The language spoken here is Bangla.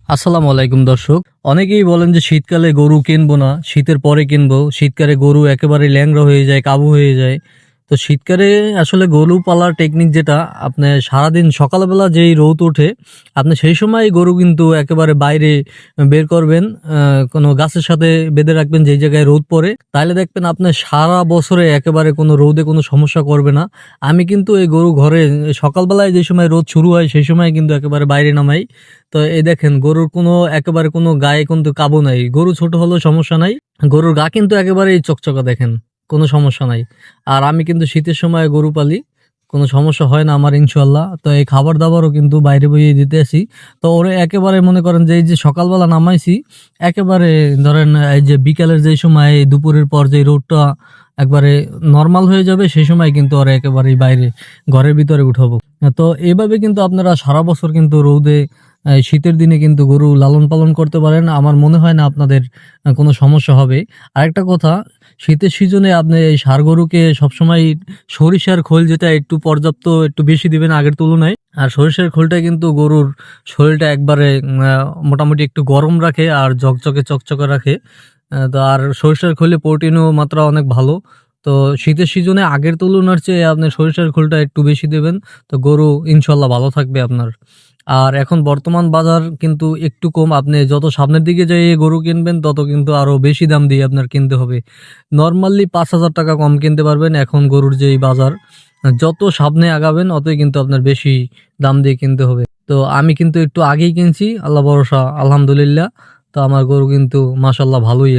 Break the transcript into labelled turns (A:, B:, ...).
A: আসসালামু আলাইকুম দর্শক। অনেকেই বলেন যে শীতকালে গরু কিনবো না, শীতের পরে কিনবো। শীতকালে গরু একেবারে ল্যাংড়া হয়ে যায়, কাবু হয়ে যায়। তো শীতকালে আসলে গরু পালার টেকনিক যেটা, আপনি সারাদিন সকালবেলা যেই রোদ ওঠে, আপনি সেই সময় গরু কিন্তু একেবারে বাইরে বের করবেন, কোনো গাছের সাথে বেঁধে রাখবেন যেই জায়গায় রোদ পড়ে। তাহলে দেখবেন আপনি সারা বছরে একেবারে কোনো রোদে কোনো সমস্যা করবে না। আমি কিন্তু এই গরু ঘরে সকালবেলায় যে সময় রোদ শুরু হয় সেই সময় কিন্তু একেবারে বাইরে নামাই। তো এই দেখেন গরুর কোনো একেবারে কোনো গায়ে কিন্তু কাবু নাই। গরু ছোট হলেও সমস্যা নাই। গরুর গা কিন্তু একেবারেই চকচকা দেখেন। কোনো সমস্যা নাই। আর আমি কিন্তু শীতের সময় গরু পালি। কোনো সমস্যা হয় না আমার ইনশাআল্লাহ। তো এই খাবার-দাবারও কিন্তু বাইরে বইয়ে দিতে আসি। তো ওরে একেবারে মনে করেন যে এই যে সকালবেলা নামাইছি, একেবারে ধরেন এই যে বিকালের যেই সময় দুপুরের পর যে রোদটা একবারে নরমাল হয়ে যাবে সেই সময় কিন্তু ওরে একেবারেই বাইরে ঘরের ভিতরে উঠাবো। তো এভাবে কিন্তু আপনারা সারা বছর কিন্তু রোদে শীতের দিনে কিন্তু গরু লালন-পালন করতে পারেন। আমার মনে হয় না আপনাদের কোনো সমস্যা হবে। আরেকটা কথা, শীতের সিজনে আপনি এই ষাঁড় গরুকে সবসময় সরিষার খোল যেটা একটু পর্যাপ্ত একটু বেশি দিবেন আগের তুলনায়। আর সরিষার খোলটা কিন্তু গরুর শরীরটা একবারে মোটামুটি একটু গরম রাখে আর ঝকঝকে চকচকে রাখে। তো আর সরিষার খোলে প্রোটিনও মাত্রা অনেক ভালো। তো শীতের সিজনে আগের তুলনার চেয়ে আপনি সরিষার খোলটা একটু বেশি দেবেন। তো গরু ইনশাল্লাহ ভালো থাকবে আপনার। আর এখন বর্তমান বাজার কিন্তু একটু কম। আপনি যত সামনের দিকে যেয়ে গরু কিনবেন তত কিন্তু আরো বেশি দাম দিয়ে আপনার কিনতে হবে। নরমালি ৫,০০০ টাকা কম কিনতে পারবেন এখন গরুর যেই বাজার। যত সামনে আগাবেন অতই কিন্তু আপনার বেশি দাম দিয়ে কিনতে হবে। তো আমি কিন্তু একটু আগেই কিনছি, আল্লাহ ভরসা আলহামদুলিল্লাহ। তো আমার গরু কিন্তু মাশাআল্লাহ ভালোই আছে।